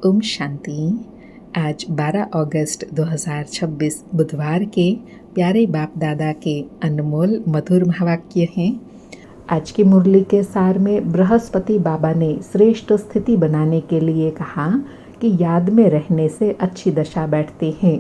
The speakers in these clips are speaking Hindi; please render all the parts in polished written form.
ओम शांति। आज 12 अगस्त 2026 बुधवार के प्यारे बाप दादा के अनमोल मधुर महावाक्य हैं। आज की मुरली के सार में बृहस्पति बाबा ने श्रेष्ठ स्थिति बनाने के लिए कहा कि याद में रहने से अच्छी दशा बैठती है।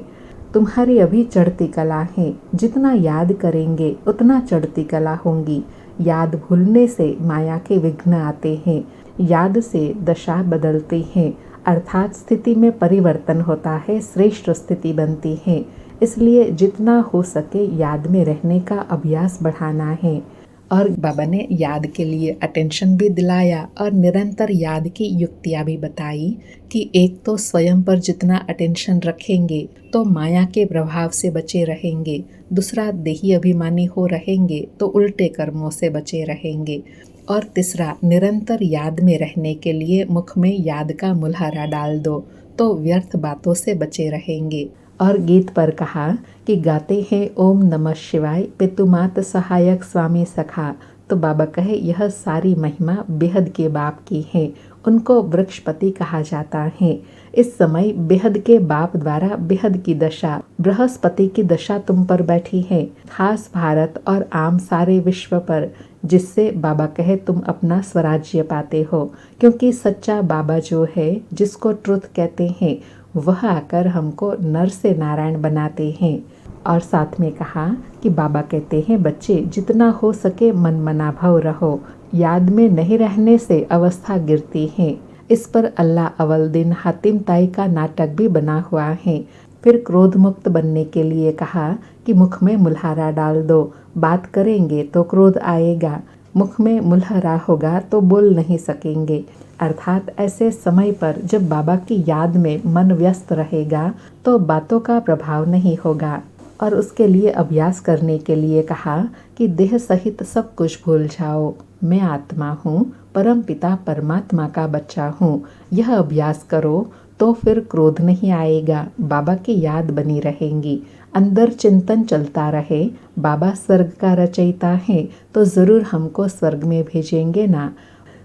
तुम्हारी अभी चढ़ती कला है, जितना याद करेंगे उतना चढ़ती कला होंगी। याद भूलने से माया के विघ्न आते हैं, याद से दशा बदलती है, अर्थात स्थिति में परिवर्तन होता है, श्रेष्ठ स्थिति बनती है। इसलिए जितना हो सके याद में रहने का अभ्यास बढ़ाना है। और बाबा ने याद के लिए अटेंशन भी दिलाया और निरंतर याद की युक्तियाँ भी बताई कि एक तो स्वयं पर जितना अटेंशन रखेंगे तो माया के प्रभाव से बचे रहेंगे, दूसरा देही अभिमानी हो रहेंगे तो उल्टे कर्मों से बचे रहेंगे, और तीसरा निरंतर याद में रहने के लिए मुख में याद का मुल्हारा डाल दो तो व्यर्थ बातों से बचे रहेंगे। और गीत पर कहा कि गाते हैं ओम नमः शिवाय पितुमात सहायक स्वामी सखा। तो बाबा कहे यह सारी महिमा बेहद के बाप की है, उनको वृक्षपति कहा जाता है। इस समय बेहद के बाप द्वारा बेहद की दशा, बृहस्पति की दशा तुम पर बैठी है, खास भारत और आम सारे विश्व पर, जिससे बाबा कहे तुम अपना स्वराज्य पाते हो। क्योंकि सच्चा बाबा जो है, जिसको ट्रुथ कहते हैं, वह आकर हमको नर से नारायण बनाते हैं। और साथ में कहा कि बाबा कहते हैं बच्चे जितना हो सके मन मना भव रहो, याद में नहीं रहने से अवस्था गिरती है। इस पर अल्लाह अवल दिन हातिम ताई का नाटक भी बना हुआ है। फिर क्रोध मुक्त बनने के लिए कहा कि मुख में मुल्हारा डाल दो, बात करेंगे तो क्रोध आएगा, मुख में मुल्हारा होगा तो बोल नहीं सकेंगे। अर्थात ऐसे समय पर जब बाबा की याद में मन व्यस्त रहेगा तो बातों का प्रभाव नहीं होगा। और उसके लिए अभ्यास करने के लिए कहा कि देह सहित सब कुछ भूल जाओ, मैं आत्मा हूँ, परम पिता परमात्मा का बच्चा हूँ। यह अभ्यास करो तो फिर क्रोध नहीं आएगा, बाबा की याद बनी रहेंगी, अंदर चिंतन चलता रहे। बाबा स्वर्ग का रचयिता है तो ज़रूर हमको स्वर्ग में भेजेंगे ना।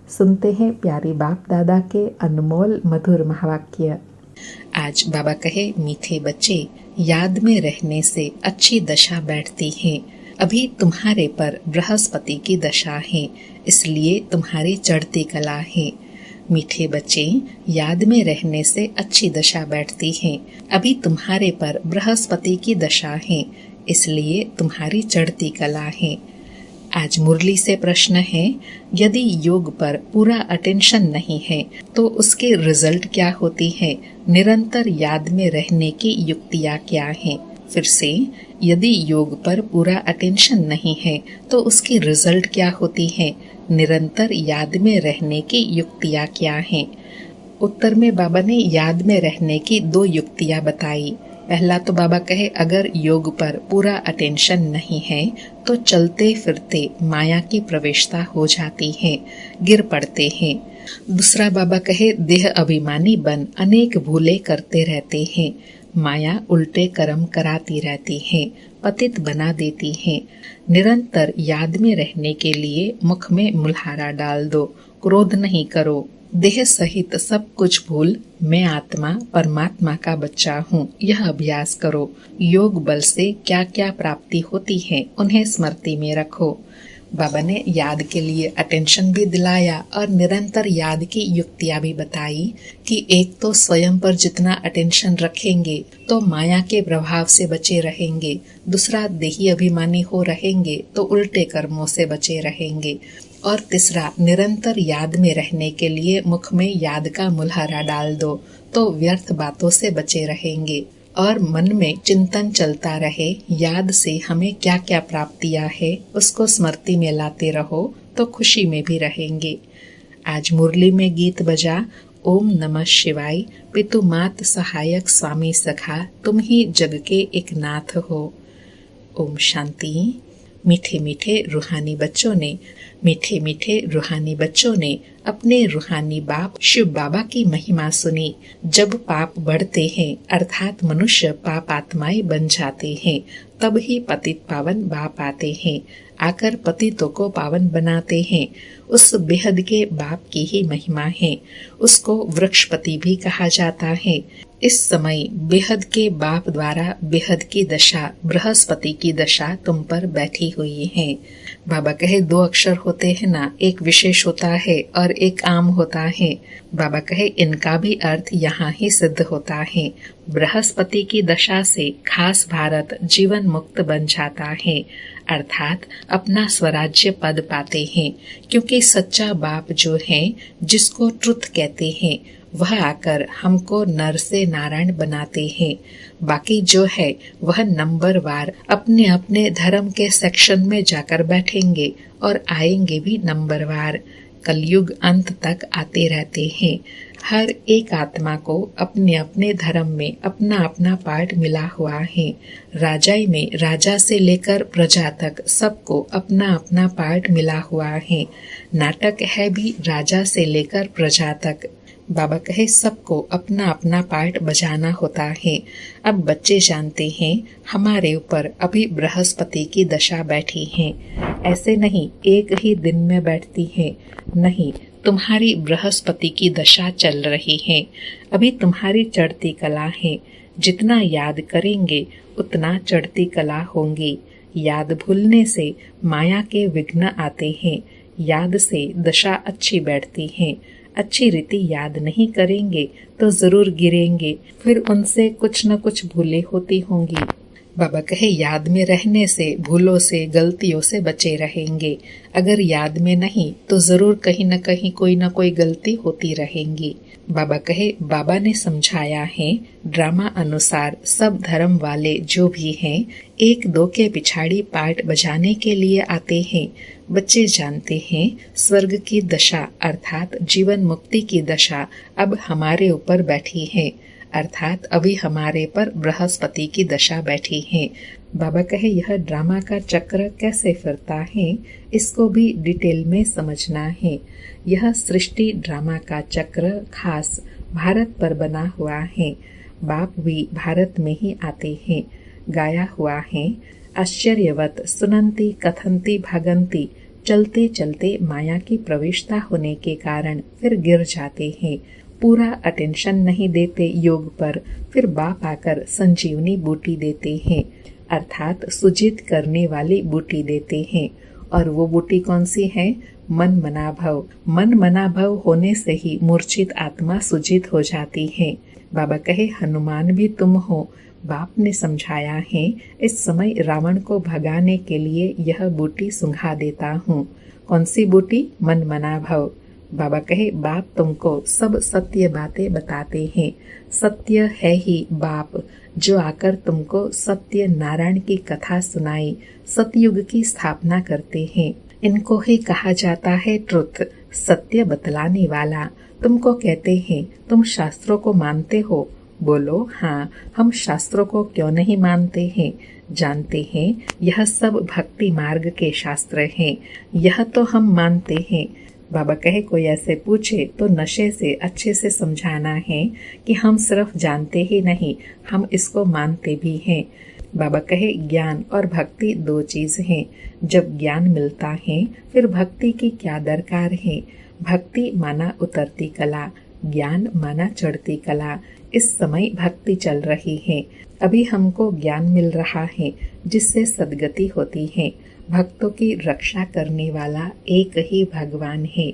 सुनते हैं प्यारी बाप दादा के अनमोल मधुर महावाक्य। आज बाबा कहे मीठे बच्चे, याद में रहने से अच्छी दशा बैठती है। अभी तुम्हारे पर बृहस्पति की दशा है, इसलिए तुम्हारी चढ़ती कला है। मीठे बच्चे, याद में रहने से अच्छी दशा बैठती है। अभी तुम्हारे पर बृहस्पति की दशा है, इसलिए तुम्हारी चढ़ती कला है। आज मुरली से प्रश्न है, यदि योग पर पूरा अटेंशन नहीं है तो उसके रिजल्ट क्या होती है? निरंतर याद में रहने की युक्तियाँ क्या हैं? फिर से, यदि योग पर पूरा अटेंशन नहीं है तो उसकी रिजल्ट क्या होती है? निरंतर याद में रहने की युक्तियाँ क्या हैं? उत्तर में बाबा ने याद में रहने की 2 युक्तियाँ बताई। पहला तो बाबा कहे अगर योग पर पूरा अटेंशन नहीं है तो चलते फिरते माया की प्रवेशता हो जाती है, गिर पड़ते हैं। दूसरा बाबा कहे देह अभिमानी बन अनेक भूले करते रहते हैं, माया उल्टे कर्म कराती रहती है, पतित बना देती है। निरंतर याद में रहने के लिए मुख में मुल्हारा डाल दो, क्रोध नहीं करो, देह सहित सब कुछ भूल मैं आत्मा परमात्मा का बच्चा हूँ, यह अभ्यास करो। योग बल से क्या क्या प्राप्ति होती है उन्हें स्मृति में रखो। बाबा ने याद के लिए अटेंशन भी दिलाया और निरंतर याद की युक्तियाँ भी बताई कि एक तो स्वयं पर जितना अटेंशन रखेंगे तो माया के प्रभाव से बचे रहेंगे, दूसरा देही अभिमानी हो रहेंगे तो उल्टे कर्मों से बचे रहेंगे, और तीसरा निरंतर याद में रहने के लिए मुख में याद का मुल्हारा डाल दो तो व्यर्थ बातों से बचे रहेंगे। और मन में चिंतन चलता रहे, याद से हमें क्या क्या प्राप्तियां है उसको स्मृति में लाते रहो तो खुशी में भी रहेंगे। आज मुरली में गीत बजा ओम नमः शिवाय पितु मात सहायक स्वामी सखा, तुम ही जग के एक नाथ हो। ओम शांति। मीठे मीठे रूहानी बच्चों ने अपने रूहानी बाप शिव बाबा की महिमा सुनी। जब पाप बढ़ते हैं अर्थात मनुष्य पाप आत्माएं बन जाते हैं, तब ही पतित पावन बाप आते हैं, आकर पतितों को पावन बनाते हैं। उस बेहद के बाप की ही महिमा है। उसको वृक्षपति भी कहा जाता है। इस समय बेहद के बाप द्वारा बेहद की दशा, बृहस्पति की दशा तुम पर बैठी हुई है। बाबा कहे 2 अक्षर होते हैं ना, एक विशेष होता है और एक आम होता है। बाबा कहे इनका भी अर्थ यहाँ ही सिद्ध होता है। बृहस्पति की दशा से खास भारत जीवन मुक्त बन जाता है, अर्थात अपना स्वराज्य पद पाते हैं, क्योंकि सच्चा बाप जो है, जिसको ट्रुथ कहते हैं, वह आकर हमको नर से नारायण बनाते हैं। बाकी जो है वह नंबरवार अपने अपने धर्म के सेक्शन में जाकर बैठेंगे और आएंगे भी नंबरवार। कलयुग अंत तक आते रहते हैं। हर एक आत्मा को अपने अपने धर्म में अपना अपना पार्ट मिला हुआ है। राजाई में राजा से लेकर प्रजा तक सबको अपना अपना पार्ट मिला हुआ है। नाटक है भी राजा से लेकर प्रजा तक। बाबा कहे सबको अपना अपना पार्ट बजाना होता है। अब बच्चे जानते हैं हमारे ऊपर अभी बृहस्पति की दशा बैठी है। ऐसे नहीं एक ही दिन में बैठती है, नहीं, तुम्हारी बृहस्पति की दशा चल रही है। अभी तुम्हारी चढ़ती कला है। जितना याद करेंगे उतना चढ़ती कला होंगी। याद भूलने से माया के विघ्न आते हैं। याद से दशा अच्छी बैठती है। अच्छी रीति याद नहीं करेंगे तो जरूर गिरेंगे, फिर उनसे कुछ न कुछ भूलें होती होंगी। बाबा कहे याद में रहने से, भूलों से, गलतियों से बचे रहेंगे। अगर याद में नहीं तो जरूर कहीं न कहीं कोई न कोई गलती होती रहेंगी। बाबा कहे बाबा ने समझाया है, ड्रामा अनुसार सब धर्म वाले जो भी हैं, 1-2 के पिछाड़ी पार्ट बजाने के लिए आते हैं। बच्चे जानते हैं स्वर्ग की दशा अर्थात जीवन मुक्ति की दशा अब हमारे ऊपर बैठी है, अर्थात अभी हमारे पर बृहस्पति की दशा बैठी है। बाबा कहे यह ड्रामा का चक्र कैसे फिरता है, इसको भी डिटेल में समझना है। यह सृष्टि ड्रामा का चक्र खास भारत पर बना हुआ है। बाप भी भारत में ही आते हैं। गाया हुआ है, आश्चर्यवत सुनंती कथंती भागंती, चलते चलते माया की प्रवेशता होने के कारण फिर गिर जाते हैं। पूरा अटेंशन नहीं देते योग पर, फिर बाप आकर संजीवनी बूटी देते हैं, अर्थात सुजित करने वाली बूटी देते हैं। और वो बूटी कौन सी है? मन मना भव। मन मना भव होने से ही मूर्छित आत्मा सुजित हो जाती है। बाबा कहे हनुमान भी तुम हो। बाप ने समझाया है, इस समय रावण को भगाने के लिए यह बूटी सुंघा देता हूँ। कौन सी बूटी? मन मना भव। बाबा कहे बाप तुमको सब सत्य बातें बताते हैं। सत्य है ही बाप, जो आकर तुमको सत्य नारायण की कथा सुनाई, सतयुग की स्थापना करते हैं। इनको ही कहा जाता है ट्रुथ, सत्य बतलाने वाला। तुमको कहते हैं तुम शास्त्रों को मानते हो। बोलो हाँ, हम शास्त्रों को क्यों नहीं मानते हैं? जानते हैं यह सब भक्ति मार्ग के शास्त्र हैं, यह तो हम मानते हैं। बाबा कहे कोई ऐसे पूछे तो नशे से अच्छे से समझाना है कि हम सिर्फ जानते ही नहीं, हम इसको मानते भी हैं। बाबा कहे ज्ञान और भक्ति 2 चीज हैं। जब ज्ञान मिलता है फिर भक्ति की क्या दरकार है? भक्ति माना उतरती कला, ज्ञान माना चढ़ती कला। इस समय भक्ति चल रही है। अभी हमको ज्ञान मिल रहा है जिससे सद्गति होती है। भक्तों की रक्षा करने वाला एक ही भगवान है।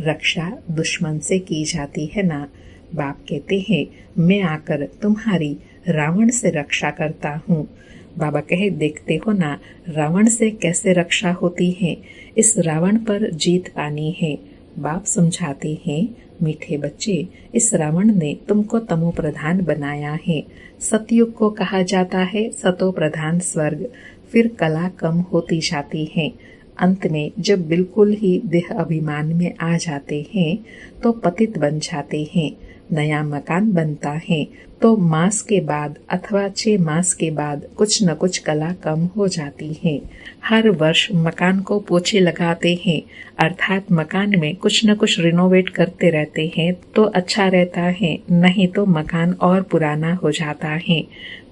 रक्षा दुश्मन से की जाती है ना। बाप कहते हैं मैं आकर तुम्हारी रावण से रक्षा करता हूँ। बाबा कहे देखते हो ना रावण से कैसे रक्षा होती है। इस रावण पर जीत पानी है। बाप समझाते हैं मीठे बच्चे, इस रावण ने तुमको तमो प्रधान बनाया है। सतयुग को कहा जाता है सतो प्रधान स्वर्ग। फिर कला कम होती जाती है। अंत में जब बिल्कुल ही देह अभिमान में आ जाते हैं तो पतित बन जाते हैं। नया मकान बनता है तो मास के बाद अथवा 6 मास के बाद कुछ न कुछ कला कम हो जाती है। हर वर्ष मकान को पोछे लगाते हैं, अर्थात मकान में कुछ न कुछ रिनोवेट करते रहते हैं तो अच्छा रहता है, नहीं तो मकान और पुराना हो जाता है।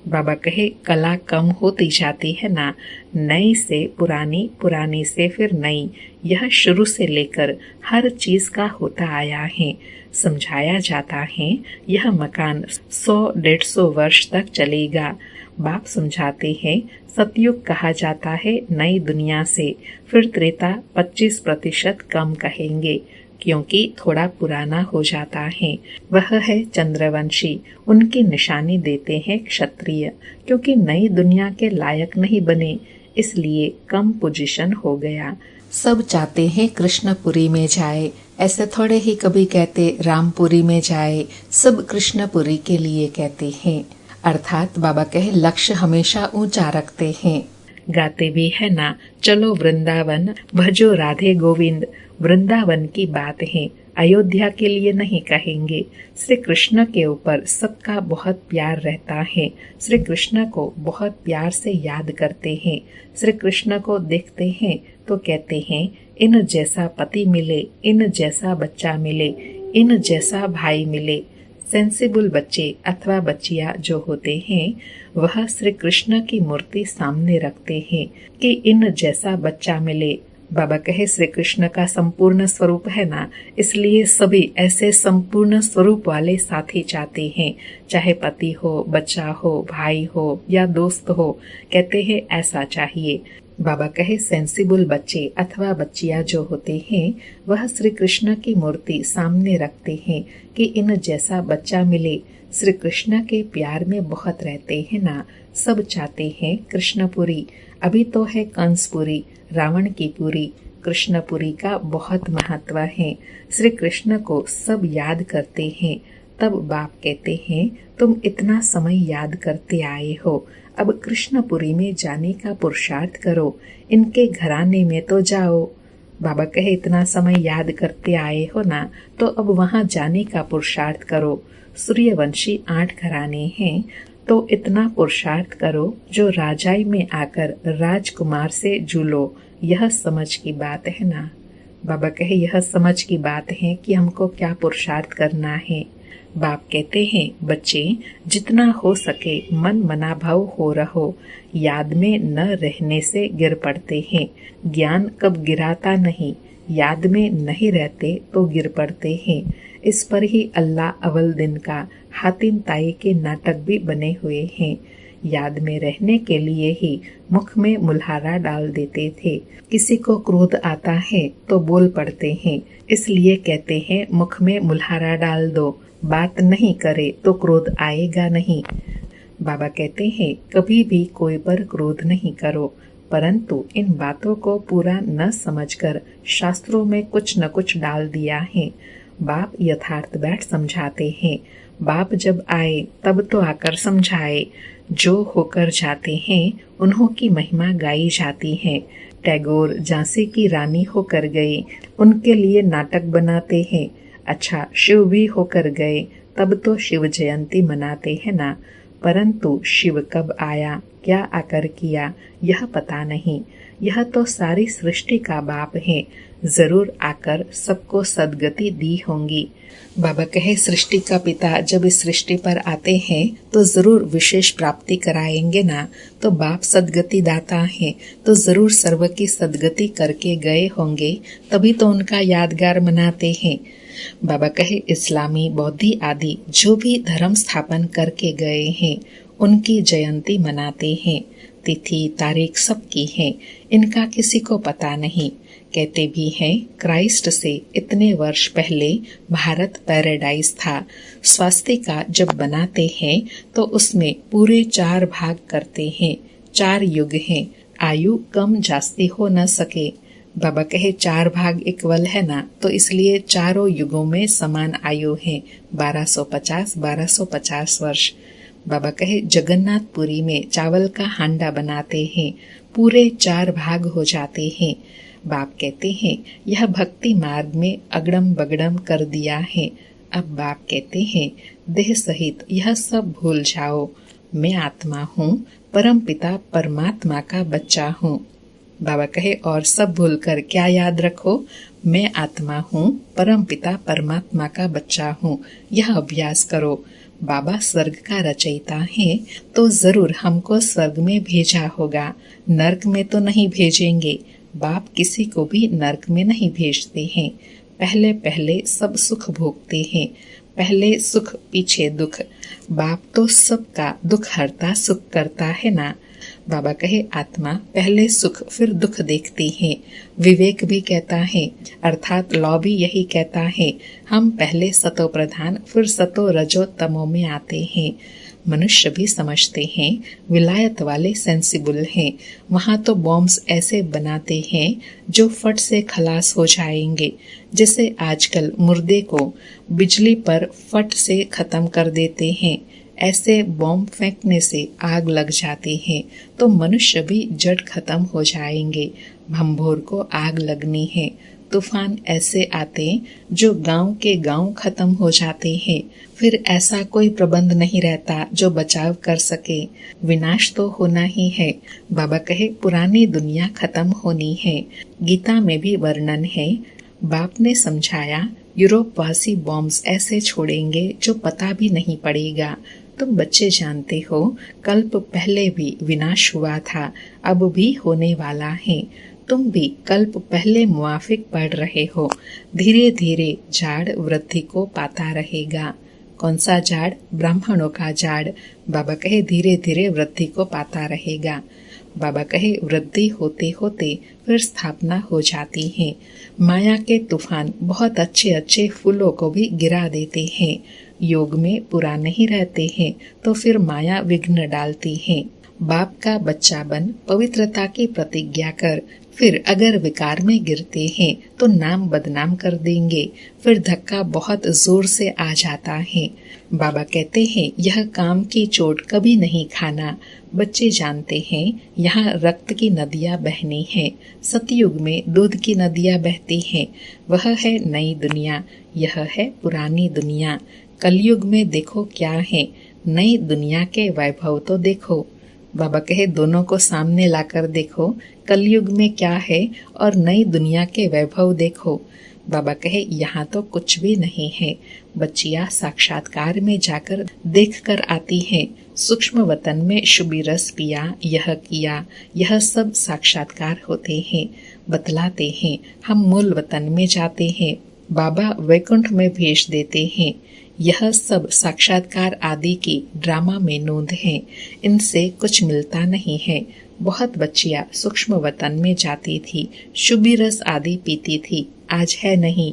बाबा कहे कला कम होती जाती है ना, नई से पुरानी, पुरानी से फिर नई, यह शुरू से लेकर हर चीज का होता आया है। समझाया जाता है यह मकान 100-150 वर्ष तक चलेगा। बाप समझाते हैं सतयुग कहा जाता है नई दुनिया से, फिर त्रेता 25% कम कहेंगे क्योंकि थोड़ा पुराना हो जाता है। वह है चंद्रवंशी, उनकी निशानी देते हैं क्षत्रिय, क्योंकि नई दुनिया के लायक नहीं बने इसलिए कम पोजीशन हो गया। सब चाहते हैं कृष्णपुरी में जाए, ऐसे थोड़े ही कभी कहते रामपुरी में जाए, सब कृष्णपुरी के लिए कहते हैं। अर्थात बाबा कहे लक्ष्य हमेशा ऊंचा रखते हैं। गाते भी है ना, चलो वृंदावन भजो राधे गोविंद, वृंदावन की बात है, अयोध्या के लिए नहीं कहेंगे। श्री कृष्ण के ऊपर सबका बहुत प्यार रहता है, श्री कृष्ण को बहुत प्यार से याद करते हैं। श्री कृष्ण को देखते हैं तो कहते हैं इन जैसा पति मिले, इन जैसा बच्चा मिले, इन जैसा भाई मिले। सेंसिबल बच्चे अथवा बच्चिया जो होते हैं वह श्री कृष्ण की मूर्ति सामने रखते हैं कि इन जैसा बच्चा मिले। बाबा कहे श्री कृष्ण का संपूर्ण स्वरूप है ना, इसलिए सभी ऐसे संपूर्ण स्वरूप वाले साथी चाहते हैं, चाहे पति हो, बच्चा हो, भाई हो या दोस्त हो, कहते हैं ऐसा चाहिए। बाबा कहे सेंसिबल बच्चे अथवा बच्चिया जो होते हैं वह श्री कृष्ण की मूर्ति सामने रखते हैं कि इन जैसा बच्चा मिले। श्री कृष्ण के प्यार में बहुत रहते हैं ना, सब चाहते हैं कृष्णपुरी। अभी तो है कंसपुरी, रावण की पुरी, कृष्णपुरी का बहुत महत्व है। श्री कृष्ण को सब याद करते हैं। तब बाप कहते हैं तुम इतना समय याद करते आए हो, अब कृष्णपुरी में जाने का पुरुषार्थ करो, इनके घराने में तो जाओ। बाबा कहे इतना समय याद करते आए हो ना, तो अब वहां जाने का पुरुषार्थ करो। सूर्यवंशी 8 घराने हैं तो इतना पुरुषार्थ करो जो राजाई में आकर राजकुमार से जुलो। यह समझ की बात है ना। बाबा कहे यह समझ की बात है कि हमको क्या पुरुषार्थ करना है। बाप कहते हैं बच्चे जितना हो सके मन मनाभाव हो रहो, याद में न रहने से गिर पड़ते हैं। ज्ञान कब गिराता नहीं, याद में नहीं रहते तो गिर पड़ते हैं। इस पर ही अल्लाह अव्वल दिन का हातिम ताई के नाटक भी बने हुए हैं। याद में रहने के लिए ही मुख में मुल्हारा डाल देते थे। किसी को क्रोध आता है तो बोल पड़ते हैं, इसलिए कहते हैं मुख में मुल्हारा डाल दो, बात नहीं करे तो क्रोध आएगा नहीं। बाबा कहते हैं कभी भी कोई पर क्रोध नहीं करो, परंतु इन बातों को पूरा न समझकर शास्त्रों में कुछ न कुछ डाल दिया है। बाप यथार्थ बैठ समझाते हैं। बाप जब आए तब तो आकर समझाए। जो होकर जाते हैं उन्हों की महिमा गाई जाती है। टैगोर झांसी की रानी होकर गए, उनके लिए नाटक बनाते हैं। अच्छा शिव भी होकर गए तब तो शिव जयंती मनाते हैं ना, परंतु शिव कब आया, क्या आकर किया, यह पता नहीं। यह तो सारी सृष्टि का बाप है, जरूर आकर सबको सदगति दी होंगी। बाबा कहे सृष्टि का पिता जब इस सृष्टि पर आते हैं तो जरूर विशेष प्राप्ति कराएंगे ना, तो बाप सदगति दाता है तो जरूर सर्व की सदगति करके गए होंगे, तभी तो उनका यादगार मनाते हैं। बाबा कहे इस्लामी बौद्धि आदि जो भी धर्म स्थापन करके गए हैं उनकी जयंती मनाते हैं। तिथि तारीख सबकी है, इनका किसी को पता नहीं। कहते भी हैं क्राइस्ट से इतने वर्ष पहले भारत पैराडाइज था। स्वास्तिका जब बनाते हैं तो उसमें पूरे 4 भाग करते हैं। 4 युग हैं, आयु कम जास्ती हो न सके। बाबा कहे 4 भाग इक्वल है ना, तो इसलिए चारों युगों में समान आयु है, 1250 वर्ष। बाबा कहे जगन्नाथपुरी में चावल का हांडा बनाते हैं, पूरे 4 भाग हो जाते हैं। बाप कहते हैं यह भक्ति मार्ग में अगड़म बगड़म कर दिया है। अब बाप कहते हैं, देह सहित यह सब भूल जाओ, मैं आत्मा हूँ, परम पिता परमात्मा का बच्चा हूँ। बाबा कहे, और सब भूलकर क्या याद रखो, मैं आत्मा हूँ, परम पिता परमात्मा का बच्चा हूँ। यह अभ्यास करो। बाबा स्वर्ग का रचयिता है, तो जरूर हमको स्वर्ग में भेजा होगा, नर्क में तो नहीं भेजेंगे। बाप किसी को भी नर्क में नहीं भेजते हैं। पहले पहले सब सुख भोगते हैं, पहले सुख पीछे दुख। बाप तो सबका दुख हरता सुख करता है ना। बाबा कहे, आत्मा पहले सुख फिर दुख देखती है। विवेक भी कहता है, अर्थात लॉ भी यही कहता है, हम पहले सतो प्रधान फिर सतो रजो तमो में आते हैं। मनुष्य भी समझते हैं, विलायत वाले सेंसिबल हैं, वहाँ तो बॉम्ब्स ऐसे बनाते हैं जो फट से खलास हो जाएंगे, जैसे आजकल मुर्दे को बिजली पर फट से खत्म कर देते हैं। ऐसे बॉम्ब फेंकने से आग लग जाती है, तो मनुष्य भी जड़ खत्म हो जाएंगे। भंभोर को आग लगनी है। तूफान ऐसे आते जो गांव के गांव खत्म हो जाते हैं, फिर ऐसा कोई प्रबंध नहीं रहता जो बचाव कर सके। विनाश तो होना ही है। बाबा कहे, पुरानी दुनिया खत्म होनी है। गीता में भी वर्णन है। बाप ने समझाया, यूरोप वासी बॉम्ब्स ऐसे छोड़ेंगे जो पता भी नहीं पड़ेगा। तुम बच्चे जानते हो, कल्प पहले भी विनाश हुआ था, अब भी होने वाला है। तुम भी कल्प पहले मुआफिक पढ़ रहे हो। धीरे धीरे झाड़ वृद्धि को पाता रहेगा। कौन सा झाड़? ब्राह्मणों का झाड़। बाबा कहे, धीरे धीरे वृद्धि को पाता रहेगा। बाबा कहे, वृद्धि होते होते फिर स्थापना हो जाती है। माया के तूफान बहुत अच्छे अच्छे फूलों को भी गिरा देते हैं। योग में पूरा नहीं रहते हैं तो फिर माया विघ्न डालती है। बाप का बच्चा बन पवित्रता की प्रतिज्ञा कर, फिर अगर विकार में गिरते हैं तो नाम बदनाम कर देंगे, फिर धक्का बहुत जोर से आ जाता है। बाबा कहते हैं, यह काम की चोट कभी नहीं खाना। बच्चे जानते हैं, यहाँ रक्त की नदियाँ बहनी हैं। सतयुग में दूध की नदियाँ बहती हैं। वह है नई दुनिया, यह है पुरानी दुनिया। कलयुग में देखो क्या है, नई दुनिया के वैभव तो देखो। बाबा कहे, दोनों को सामने लाकर देखो, कलयुग में क्या है और नई दुनिया के वैभव देखो। बाबा कहे, यहाँ तो कुछ भी नहीं है। बच्चियाँ साक्षात्कार में जाकर देख कर आती हैं। सूक्ष्म वतन में शुभी रस पिया, यह किया, यह सब साक्षात्कार होते हैं। बतलाते हैं, हम मूल वतन में जाते हैं, बाबा वैकुंठ में भेज देते हैं। यह सब साक्षात्कार आदि की ड्रामा में नोंद है। इनसे कुछ मिलता नहीं है। बहुत बच्चियां सूक्ष्म वतन में जाती थी, शुभी रस आदि पीती थी, आज है नहीं।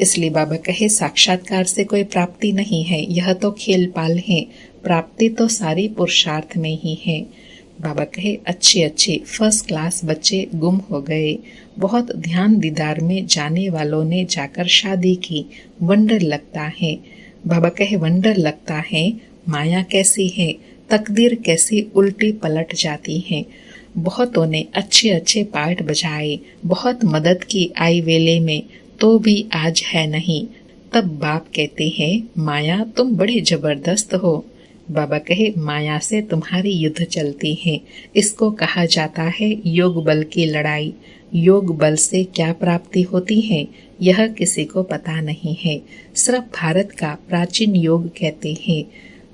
इसलिए बाबा कहे, साक्षात्कार से कोई प्राप्ति नहीं है, यह तो खेल पाल है। प्राप्ति तो सारी पुरुषार्थ में ही है। बाबा कहे, अच्छे अच्छे फर्स्ट क्लास बच्चे गुम हो गए। बहुत ध्यान दीदार में जाने वालों ने जाकर शादी की, वंडर लगता है। बाबा कहे, वंडर लगता है, माया कैसी है, तकदीर कैसी उल्टी पलट जाती है। बहुतों ने अच्छे अच्छे पार्ट बजाए, बहुत मदद की आई वेले में, तो भी आज है नहीं। तब बाप कहते हैं, माया तुम बड़े जबरदस्त हो। बाबा कहे, माया से तुम्हारी युद्ध चलती है। इसको कहा जाता है योग बल की लड़ाई। योग बल से क्या प्राप्ति होती है, यह किसी को पता नहीं है। सिर्फ भारत का प्राचीन योग कहते हैं।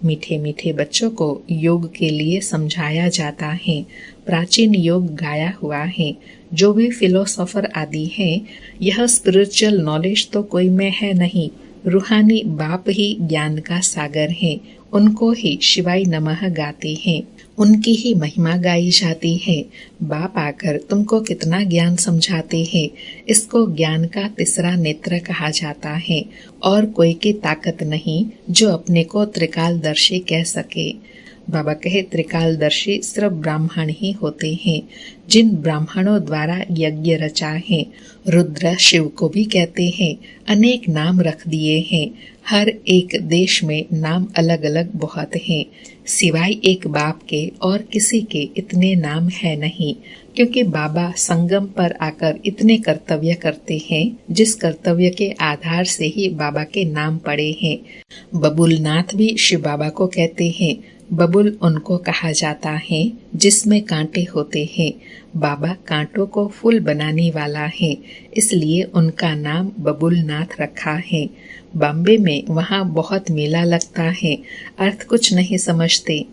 मीठे मीठे बच्चों को योग के लिए समझाया जाता है। प्राचीन योग गाया हुआ है। जो भी फिलोसोफर आदि हैं, यह स्पिरिचुअल नॉलेज तो कोई में है नहीं। रूहानी बाप ही ज्ञान का सागर है। उनको ही शिवाय नमः गाते हैं, उनकी ही महिमा गाई जाती है। बाप आकर तुमको कितना ज्ञान समझाते हैं। इसको ज्ञान का तीसरा नेत्र कहा जाता है। और कोई की ताकत नहीं जो अपने को त्रिकालदर्शी कह सके। बाबा कहे, त्रिकालदर्शी सिर्फ ब्राह्मण ही होते हैं, जिन ब्राह्मणों द्वारा यज्ञ रचा है। रुद्र शिव को भी कहते हैं, अनेक नाम रख दिए हैं। हर एक देश में नाम अलग अलग बहुत हैं, सिवाय एक बाप के और किसी के इतने नाम है नहीं, क्योंकि बाबा संगम पर आकर इतने कर्तव्य करते हैं जिस कर्तव्य के आधार से ही बाबा के नाम पड़े हैं। बबुलनाथ भी शिव बाबा को कहते हैं। बबुल उनको कहा जाता है जिसमें कांटे होते हैं। बाबा कांटों को फूल बनाने वाला है, इसलिए उनका नाम बबुलनाथ रखा है। बॉम्बे में वहाँ बहुत मेला लगता है, अर्थ कुछ नहीं समझते।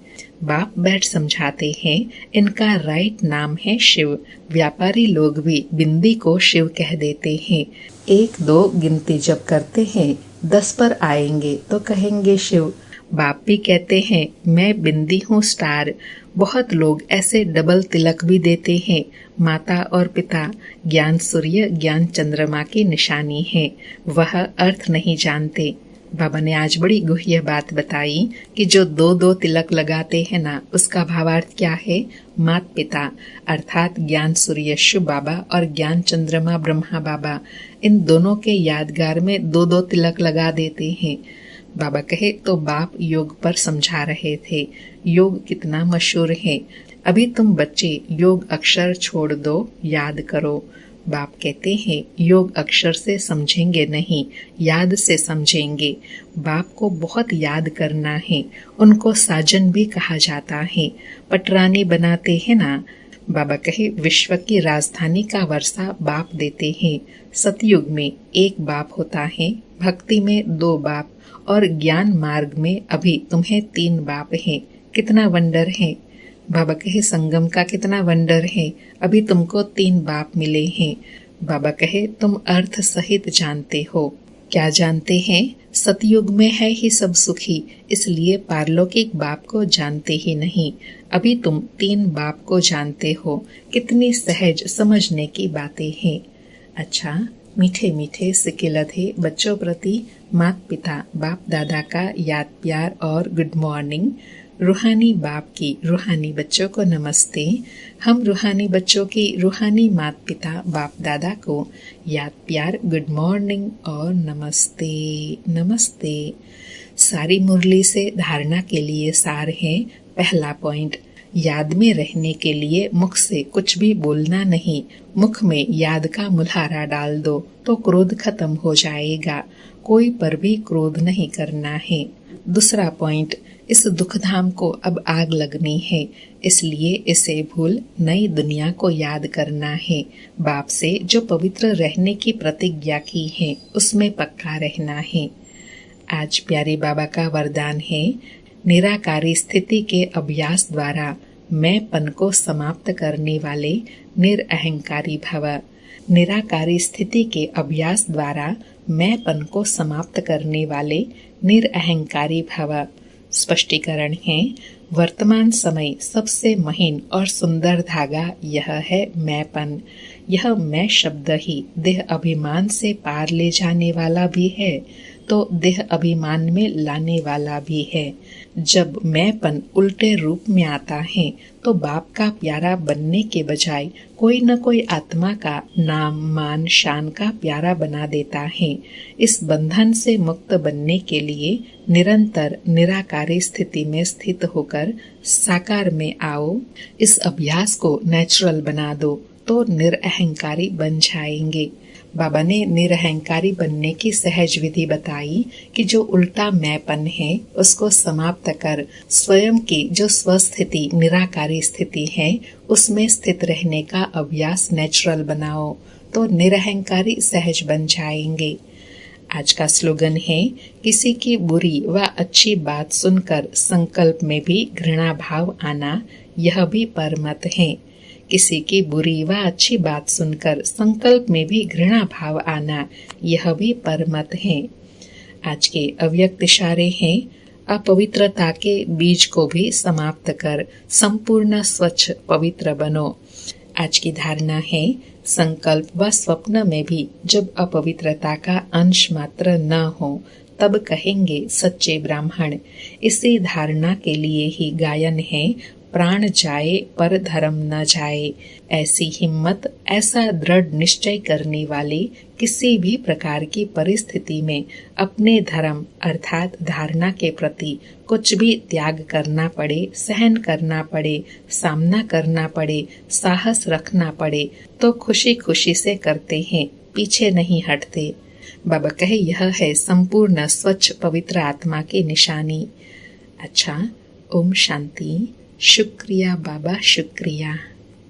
बाप बैठ समझाते हैं, इनका राइट नाम है शिव। व्यापारी लोग भी बिंदी को शिव कह देते हैं। 1-2 गिनती जब करते हैं 10 पर आएंगे तो कहेंगे शिव। बाप भी कहते हैं, मैं बिंदी हूँ स्टार। बहुत लोग ऐसे डबल तिलक भी देते हैं। माता और पिता ज्ञान सूर्य ज्ञान चंद्रमा की निशानी है, वह अर्थ नहीं जानते। बाबा ने आज बड़ी गुह्य बात बताई कि जो 2-2 तिलक लगाते हैं ना, उसका भावार्थ क्या है? मात पिता अर्थात ज्ञान सूर्य शिव बाबा और ज्ञान चंद्रमा ब्रह्मा बाबा, इन दोनों के यादगार में 2-2 तिलक लगा देते हैं। बाबा कहे तो बाप योग पर समझा रहे थे। योग कितना मशहूर है। अभी तुम बच्चे योग अक्षर छोड़ दो, याद करो। बाप कहते हैं योग अक्षर से समझेंगे नहीं, याद से समझेंगे। बाप को बहुत याद करना है। उनको साजन भी कहा जाता है। पटरानी बनाते हैं ना। बाबा कहे विश्व की राजधानी का वर्षा बाप देते हैं। सतयुग में एक बाप होता है, भक्ति में 2 बाप और ज्ञान मार्ग में अभी तुम्हें 3 बाप हैं। कितना वंडर है। बाबा कहे संगम का कितना वंडर है, अभी तुमको 3 बाप मिले हैं। बाबा कहे तुम अर्थ सहित जानते हो। क्या जानते हैं? सतयुग में है ही सब सुखी, इसलिए पारलौकिक बाप को जानते ही नहीं। अभी तुम 3 बाप को जानते हो। कितनी सहज समझने की बातें हैं। अच्छा, मीठे मीठे सिकिलधे बच्चों प्रति माता पिता बाप दादा का याद प्यार और गुड मॉर्निंग। रूहानी बाप की रूहानी बच्चों को नमस्ते। हम रूहानी बच्चों की रूहानी माता पिता बाप दादा को याद प्यार गुड मॉर्निंग और नमस्ते नमस्ते। सारी मुरली से धारणा के लिए सार है। पहला पॉइंट, याद में रहने के लिए मुख से कुछ भी बोलना नहीं। मुख में याद का मुल्हारा डाल दो तो क्रोध खत्म हो जाएगा। कोई पर भी क्रोध नहीं करना है। दूसरा पॉइंट, इस दुखधाम को अब आग लगनी है, इसलिए इसे भूल नई दुनिया को याद करना है। बाप से जो पवित्र रहने की प्रतिज्ञा की है, उसमें पक्का रहना है। आज प्यारे बाबा का वरदान है, निराकारी स्थिति के अभ्यास द्वारा मैंपन को समाप्त करने वाले निरअहंकारी भव। निराकारी स्थिति के अभ्यास द्वारा मैंपन को समाप्त करने वाले निरअहंकारी भव। स्पष्टीकरण है, वर्तमान समय सबसे महीन और सुंदर धागा यह है मैंपन। यह मैं शब्द ही देह अभिमान से पार ले जाने वाला भी है, तो देह अभिमान में लाने वाला भी है। जब मैंपन उल्टे रूप में आता है तो बाप का प्यारा बनने के बजाय कोई न कोई आत्मा का नाम मान शान का प्यारा बना देता है। इस बंधन से मुक्त बनने के लिए निरंतर निराकारी स्थिति में स्थित होकर साकार में आओ। इस अभ्यास को नेचुरल बना दो तो निरअहंकारी बन जाएंगे। बाबा ने निरअहंकारी बनने की सहज विधि बताई कि जो उल्टा मैंपन है उसको समाप्त कर स्वयं की जो स्वस्थिति निराकारी स्थिति है उसमें स्थित रहने का अभ्यास नेचुरल बनाओ तो निरअहंकारी सहज बन जाएंगे। आज का स्लोगन है, किसी की बुरी व अच्छी बात सुनकर संकल्प में भी घृणा भाव आना यह भी परमत है। किसी की बुरी व अच्छी बात सुनकर संकल्प में भी घृणा भाव आना यह भी परमत है। आज के अव्यक्त इशारे हैं, अपवित्रता के बीज को भी समाप्त कर संपूर्ण स्वच्छ पवित्र बनो। आज की धारणा है, संकल्प व स्वप्न में भी जब अपवित्रता का अंश मात्र न हो तब कहेंगे सच्चे ब्राह्मण। इसी धारणा के लिए ही गायन है, प्राण जाए पर धर्म न जाए। ऐसी हिम्मत, ऐसा दृढ़ निश्चय करने वाले किसी भी प्रकार की परिस्थिति में अपने धर्म अर्थात धारणा के प्रति कुछ भी त्याग करना पड़े, सहन करना पड़े, सामना करना पड़े, साहस रखना पड़े तो खुशी खुशी से करते हैं, पीछे नहीं हटते। बाबा कहे यह है संपूर्ण स्वच्छ पवित्र आत्मा की निशानी। अच्छा, ओम शांति। शुक्रिया बाबा, शुक्रिया।